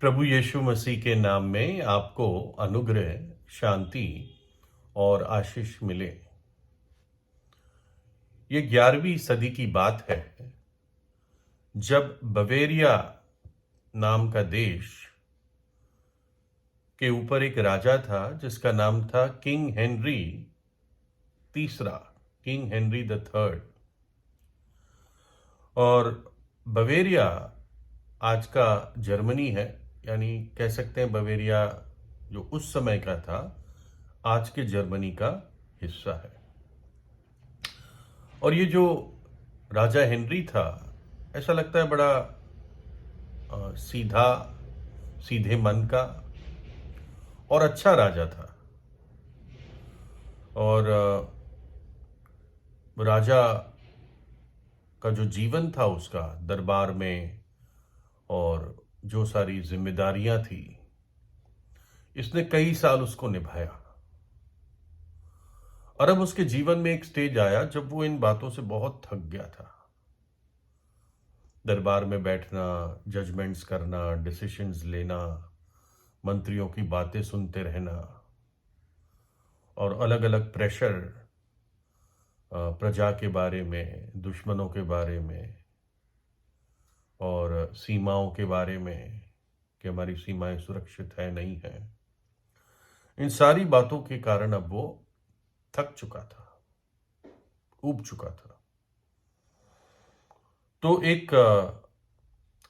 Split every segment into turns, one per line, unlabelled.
प्रभु यीशु मसीह के नाम में आपको अनुग्रह, शांति और आशीष मिले। ये 11वीं सदी की बात है जब बवेरिया नाम का देश के ऊपर एक राजा था जिसका नाम था किंग हेनरी तीसरा, किंग हेनरी द थर्ड। और बवेरिया आज का जर्मनी है, यानी कह सकते हैं बवेरिया जो उस समय का था आज के जर्मनी का हिस्सा है। और ये जो राजा हेनरी था, ऐसा लगता है बड़ा सीधा, सीधे मन का और अच्छा राजा था। और राजा का जो जीवन था उसका दरबार में, और जो सारी जिम्मेदारियां थी, इसने कई साल उसको निभाया। और अब उसके जीवन में एक स्टेज आया जब वो इन बातों से बहुत थक गया था। दरबार में बैठना, जजमेंट्स करना, डिसीशंस लेना, मंत्रियों की बातें सुनते रहना और अलग अलग प्रेशर, प्रजा के बारे में, दुश्मनों के बारे में और सीमाओं के बारे में कि हमारी सीमाएं सुरक्षित है नहीं है। इन सारी बातों के कारण अब वो थक चुका था, ऊब चुका था। तो एक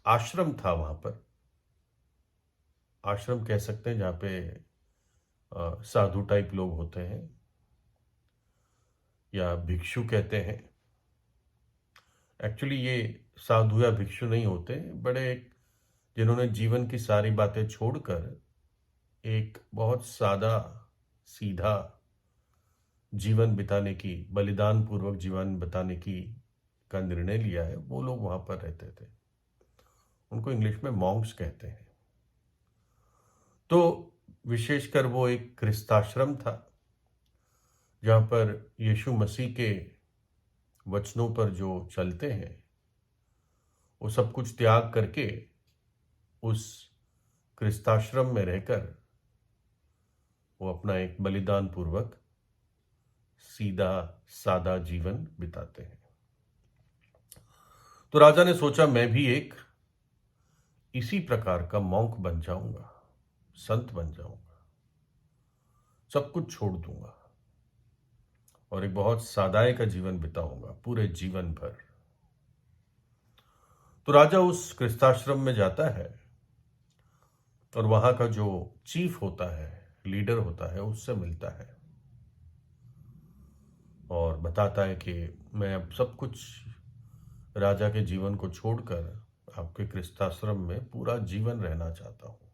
आश्रम था वहां पर, आश्रम कह सकते हैं, जहां पे साधु टाइप लोग होते हैं या भिक्षु कहते हैं। एक्चुअली ये साधु या भिक्षु नहीं होते, बड़े जिन्होंने जीवन की सारी बातें छोड़कर एक बहुत सादा सीधा जीवन बिताने की, बलिदान पूर्वक जीवन बिताने की का निर्णय लिया है, वो लोग वहां पर रहते थे। उनको इंग्लिश में मॉन्क्स कहते हैं। तो विशेषकर वो एक ख्रिस्ताश्रम था जहां पर यीशु मसीह के वचनों पर जो चलते हैं वो सब कुछ त्याग करके उस ख्रिस्ताश्रम में रहकर वो अपना एक बलिदान पूर्वक सीधा सादा जीवन बिताते हैं। तो राजा ने सोचा मैं भी एक इसी प्रकार का मॉन्क बन जाऊंगा, संत बन जाऊंगा, सब कुछ छोड़ दूंगा और एक बहुत सादाई का जीवन बिताऊंगा पूरे जीवन भर। तो राजा उस ख्रिस्ताश्रम में जाता है और वहां का जो चीफ होता है, लीडर होता है, उससे मिलता है और बताता है कि मैं अब सब कुछ राजा के जीवन को छोड़कर आपके ख्रिस्ताश्रम में पूरा जीवन रहना चाहता हूं।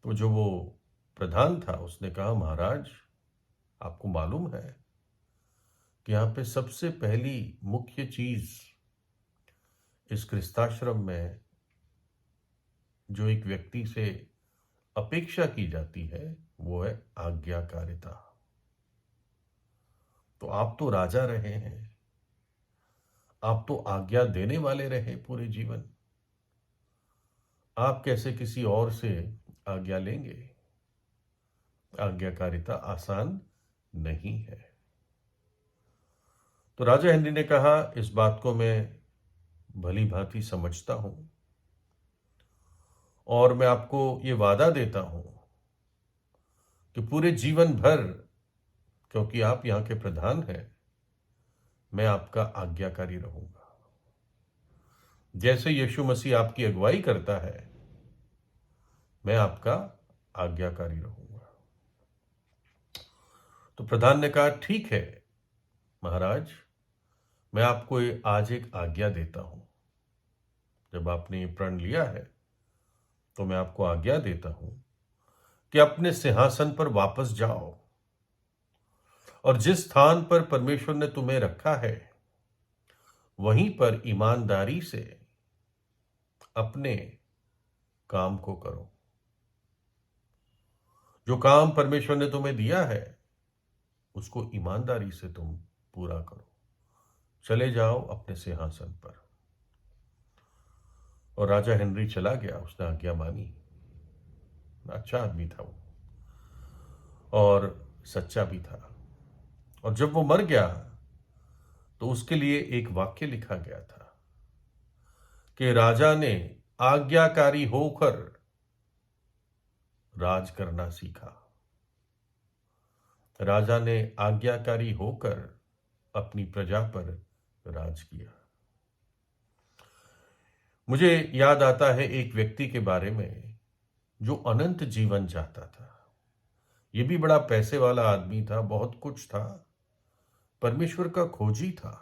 तो जो वो प्रधान था उसने कहा, महाराज आपको मालूम है कि यहां पे सबसे पहली मुख्य चीज इस ख्रिस्ताश्रम में जो एक व्यक्ति से अपेक्षा की जाती है वो है आज्ञाकारिता। तो आप तो राजा रहे हैं, आप तो आज्ञा देने वाले रहे पूरे जीवन, आप कैसे किसी और से आज्ञा लेंगे? आज्ञाकारिता आसान नहीं है। तो राजा हेनरी ने कहा, इस बात को मैं भली भांति समझता हूं और मैं आपको ये वादा देता हूं कि पूरे जीवन भर, क्योंकि आप यहां के प्रधान हैं, मैं आपका आज्ञाकारी रहूंगा। जैसे यीशु मसीह आपकी अगुवाई करता है, मैं आपका आज्ञाकारी रहूंगा। तो प्रधान ने कहा, ठीक है महाराज, मैं आपको आज एक आज्ञा देता हूं। जब आपने ये प्रण लिया है तो मैं आपको आज्ञा देता हूं कि अपने सिंहासन पर वापस जाओ और जिस स्थान पर परमेश्वर ने तुम्हें रखा है वहीं पर ईमानदारी से अपने काम को करो। जो काम परमेश्वर ने तुम्हें दिया है उसको ईमानदारी से तुम पूरा करो। चले जाओ अपने सिंहासन पर। और राजा हेनरी चला गया, उसने आज्ञा मानी। अच्छा आदमी था वो, और सच्चा भी था। और जब वो मर गया तो उसके लिए एक वाक्य लिखा गया था कि राजा ने आज्ञाकारी होकर राज करना सीखा। राजा ने आज्ञाकारी होकर अपनी प्रजा पर राज किया। मुझे याद आता है एक व्यक्ति के बारे में जो अनंत जीवन चाहता था। ये भी बड़ा पैसे वाला आदमी था, बहुत कुछ था, परमेश्वर का खोजी था,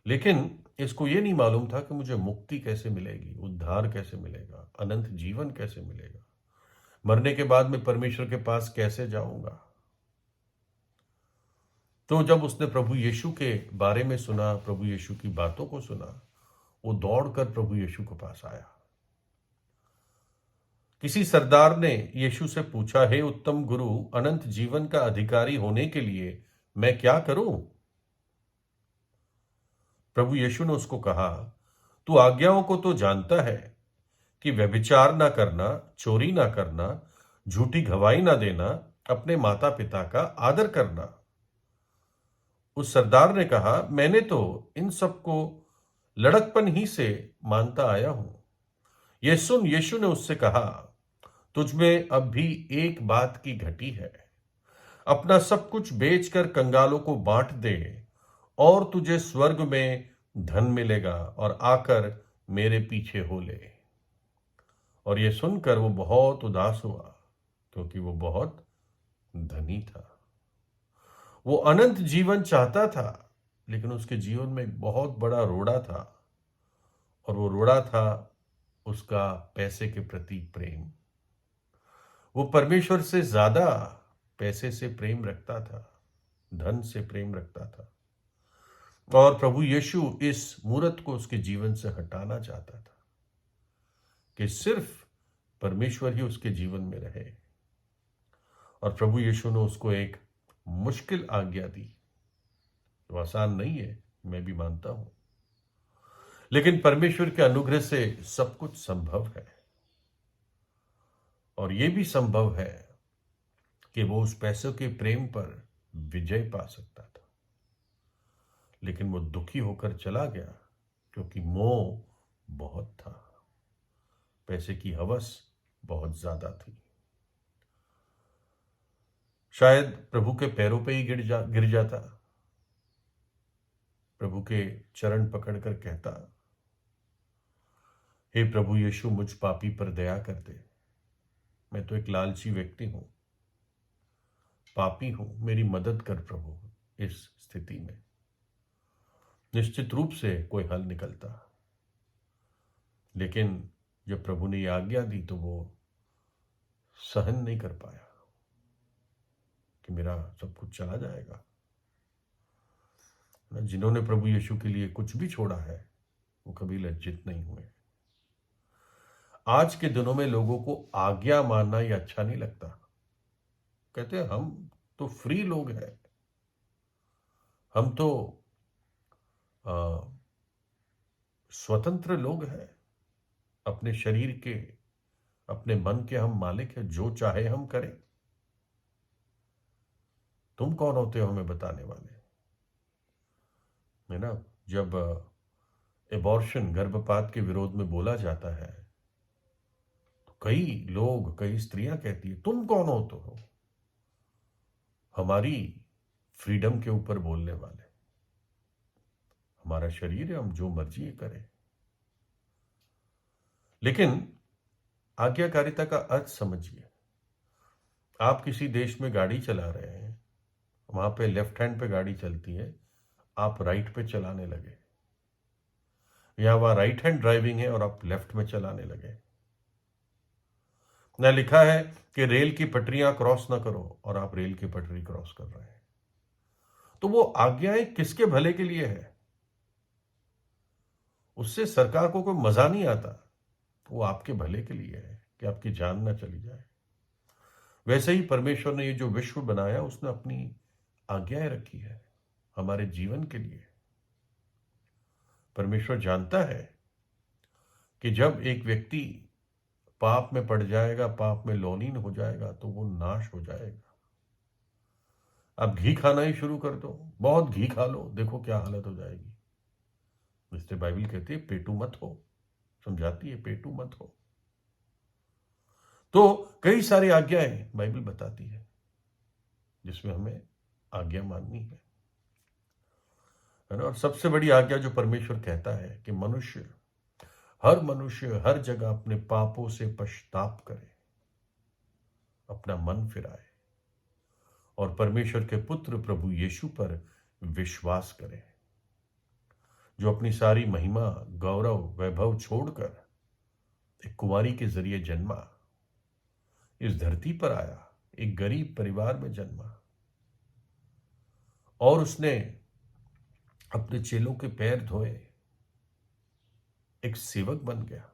लेकिन इसको ये नहीं मालूम था कि मुझे मुक्ति कैसे मिलेगी, उद्धार कैसे मिलेगा, अनंत जीवन कैसे मिलेगा, मरने के बाद मैं परमेश्वर के पास कैसे जाऊंगा। तो जब उसने प्रभु यीशु के बारे में सुना, प्रभु यीशु की बातों को सुना, वो दौड़कर प्रभु यीशु के पास आया। किसी सरदार ने यीशु से पूछा, हे उत्तम गुरु, अनंत जीवन का अधिकारी होने के लिए मैं क्या करूं? प्रभु यीशु ने उसको कहा, तू आज्ञाओं को तो जानता है कि व्यभिचार ना करना, चोरी ना करना, झूठी गवाही ना देना, अपने माता पिता का आदर करना। उस सरदार ने कहा, मैंने तो इन सबको लड़कपन ही से मानता आया हूं। यह सुन यीशु ने उससे कहा, तुझमें अब भी एक बात की घटी है। अपना सब कुछ बेचकर कंगालों को बांट दे और तुझे स्वर्ग में धन मिलेगा, और आकर मेरे पीछे हो ले। और यह सुनकर वो बहुत उदास हुआ, क्योंकि वो बहुत धनी था। वो अनंत जीवन चाहता था, लेकिन उसके जीवन में एक बहुत बड़ा रोड़ा था, और वो रोड़ा था उसका पैसे के प्रति प्रेम। वो परमेश्वर से ज्यादा पैसे से प्रेम रखता था, धन से प्रेम रखता था। और प्रभु यीशु इस मूर्त को उसके जीवन से हटाना चाहता था कि सिर्फ परमेश्वर ही उसके जीवन में रहे। और प्रभु यीशु ने उसको एक मुश्किल आज्ञा दी, जो आसान नहीं है, मैं भी मानता हूं, लेकिन परमेश्वर के अनुग्रह से सब कुछ संभव है। और यह भी संभव है कि वो उस पैसों के प्रेम पर विजय पा सकता था, लेकिन वो दुखी होकर चला गया, क्योंकि मोह बहुत था, पैसे की हवस बहुत ज्यादा थी। शायद प्रभु के पैरों पे ही गिर जाता, प्रभु के चरण पकड़कर कहता, हे प्रभु यीशु, मुझ पापी पर दया कर दे। मैं तो एक लालची व्यक्ति हूं, पापी हूं, मेरी मदद कर प्रभु। इस स्थिति में निश्चित रूप से कोई हल निकलता, लेकिन जब प्रभु ने यह आज्ञा दी तो वो सहन नहीं कर पाया कि मेरा सब कुछ चला जाएगा। जिन्होंने प्रभु यीशु के लिए कुछ भी छोड़ा है, वो कभी लज्जित नहीं हुए। आज के दिनों में लोगों को आज्ञा मानना ये अच्छा नहीं लगता। कहते हैं हम तो फ्री लोग हैं, हम तो स्वतंत्र लोग हैं, अपने शरीर के, अपने मन के हम मालिक हैं, जो चाहे हम करें। तुम कौन होते हो हमें बताने वाले? है ना? जब एबॉर्शन, गर्भपात के विरोध में बोला जाता है, तो कई लोग, कई स्त्रियां कहती है, तुम कौन होते हो हमारी फ्रीडम के ऊपर बोलने वाले? हमारा शरीर है, हम जो मर्जी करें। लेकिन आज्ञाकारिता का अर्थ समझिए। आप किसी देश में गाड़ी चला रहे हैं, वहां पे लेफ्ट हैंड पे गाड़ी चलती है, आप राइट पे चलाने लगे, या वहां राइट हैंड ड्राइविंग है और आप लेफ्ट में चलाने लगे। न लिखा है कि रेल की पटरियां क्रॉस ना करो, और आप रेल की पटरी क्रॉस कर रहे हैं। तो वो आज्ञाएं किसके भले के लिए है? उससे सरकार को कोई मजा नहीं आता, वो आपके भले के लिए है कि आपकी जान ना चली जाए। वैसे ही परमेश्वर ने ये जो विश्व बनाया, उसने अपनी आज्ञाएं रखी है हमारे जीवन के लिए। परमेश्वर जानता है कि जब एक व्यक्ति पाप में पड़ जाएगा, पाप में लौलीन हो जाएगा, तो वो नाश हो जाएगा। आप घी खाना ही शुरू कर दो, बहुत घी खा लो, देखो क्या हालत हो जाएगी। इसलिए बाइबल कहती है पेटू मत हो, समझाती है पेटू मत हो। तो कई सारी आज्ञाएं बाइबल बताती है जिसमें हमें आज्ञा माननी है ना। और सबसे बड़ी आज्ञा जो परमेश्वर कहता है कि मनुष्य हर जगह अपने पापों से पश्चाताप करे, अपना मन फिराए और परमेश्वर के पुत्र प्रभु यीशु पर विश्वास करे, जो अपनी सारी महिमा, गौरव, वैभव छोड़कर एक कुंवारी के जरिए जन्मा, इस धरती पर आया, एक गरीब परिवार में जन्मा और उसने अपने चेलों के पैर धोए, एक सेवक बन गया,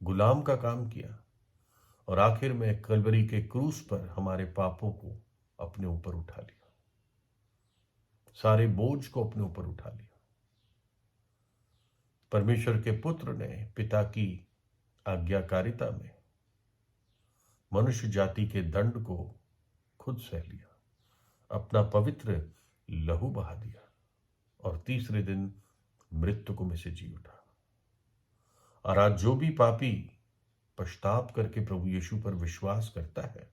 गुलाम का काम किया और आखिर में कलवरी के क्रूस पर हमारे पापों को अपने ऊपर उठा लिया, सारे बोझ को अपने ऊपर उठा लिया। परमेश्वर के पुत्र ने पिता की आज्ञाकारिता में मनुष्य जाति के दंड को खुद सह लिया, अपना पवित्र लहू बहा दिया और तीसरे दिन मृत्यु को में से जी उठा। और आज जो भी पापी पश्चाताप करके प्रभु यीशु पर विश्वास करता है,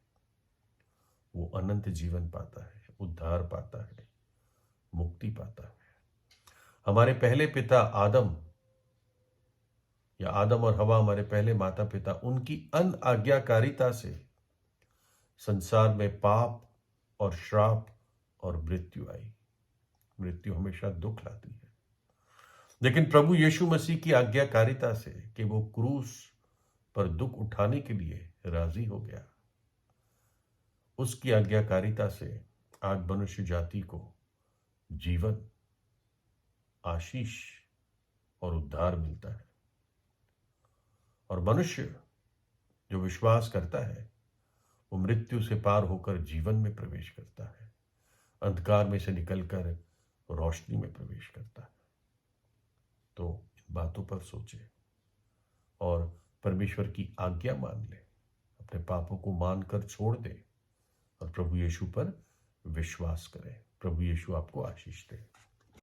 वो अनंत जीवन पाता है, उद्धार पाता है, मुक्ति पाता है। हमारे पहले पिता आदम और हवा, हमारे पहले माता पिता, उनकी अनआज्ञाकारिता से संसार में पाप और श्राप और मृत्यु आई। मृत्यु हमेशा दुख लाती है, लेकिन प्रभु यीशु मसीह की आज्ञाकारिता से कि वो क्रूस पर दुख उठाने के लिए राजी हो गया, उसकी आज्ञाकारिता से आज मनुष्य जाति को जीवन, आशीष और उद्धार मिलता है। और मनुष्य जो विश्वास करता है वो मृत्यु से पार होकर जीवन में प्रवेश करता है, अंधकार में से निकलकर रोशनी में प्रवेश करता है। तो इन बातों पर सोचे और परमेश्वर की आज्ञा मान ले, अपने पापों को मानकर छोड़ दे और प्रभु यीशु पर विश्वास करें। प्रभु यीशु आपको आशीष दे।